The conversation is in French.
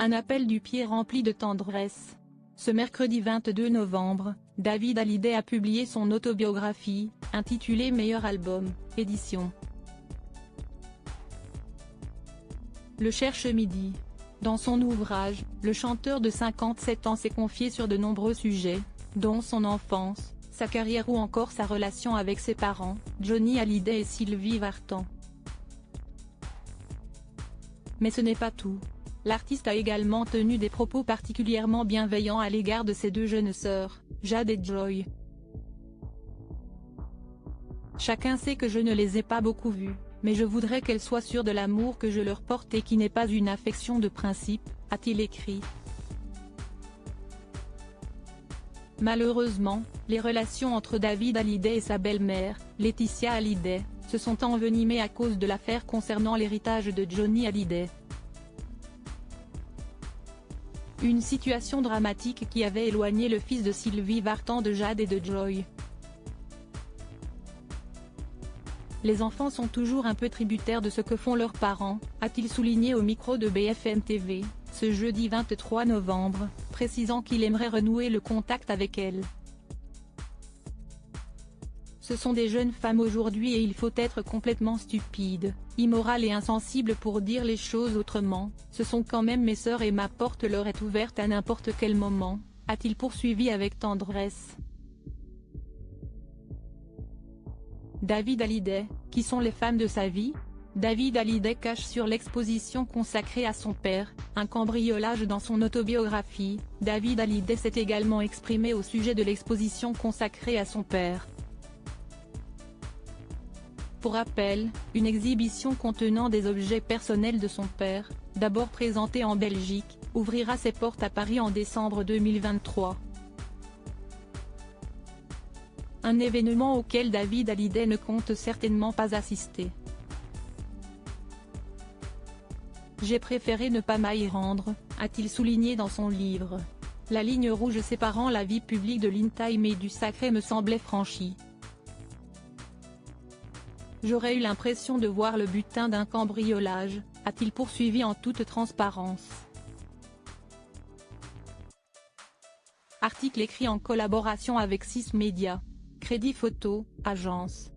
Un appel du pied rempli de tendresse. Ce mercredi 22 novembre, David Hallyday a publié son autobiographie, intitulée Meilleur album, édition Le Cherche Midi. Dans son ouvrage, le chanteur de 57 ans s'est confié sur de nombreux sujets, dont son enfance, sa carrière ou encore sa relation avec ses parents, Johnny Hallyday et Sylvie Vartan. Mais ce n'est pas tout. L'artiste a également tenu des propos particulièrement bienveillants à l'égard de ses deux jeunes sœurs, Jade et Joy. Chacun sait que je ne les ai pas beaucoup vues, mais je voudrais qu'elles soient sûres de l'amour que je leur porte et qui n'est pas une affection de principe, a-t-il écrit. Malheureusement, les relations entre David Hallyday et sa belle-mère, Laetitia Hallyday, se sont envenimées à cause de l'affaire concernant l'héritage de Johnny Hallyday. Une situation dramatique qui avait éloigné le fils de Sylvie Vartan de Jade et de Joy. Les enfants sont toujours un peu tributaires de ce que font leurs parents, a-t-il souligné au micro de BFM TV, ce jeudi 23 novembre, précisant qu'il aimerait renouer le contact avec elles. Ce sont des jeunes femmes aujourd'hui et il faut être complètement stupide, immoral et insensible pour dire les choses autrement, ce sont quand même mes sœurs et ma porte leur est ouverte à n'importe quel moment, a-t-il poursuivi avec tendresse. David Hallyday, qui sont les femmes de sa vie? David Hallyday cache sur l'exposition consacrée à son père, un cambriolage dans son autobiographie. David Hallyday s'est également exprimé au sujet de l'exposition consacrée à son père. Pour rappel, une exhibition contenant des objets personnels de son père, d'abord présentée en Belgique, ouvrira ses portes à Paris en décembre 2023. Un événement auquel David Hallyday ne compte certainement pas assister. J'ai préféré ne pas m'y rendre, a-t-il souligné dans son livre. La ligne rouge séparant la vie publique de l'intime et du sacré me semblait franchie. J'aurais eu l'impression de voir le butin d'un cambriolage, a-t-il poursuivi en toute transparence. Article écrit en collaboration avec 6 Médias. Crédit Photo, agence.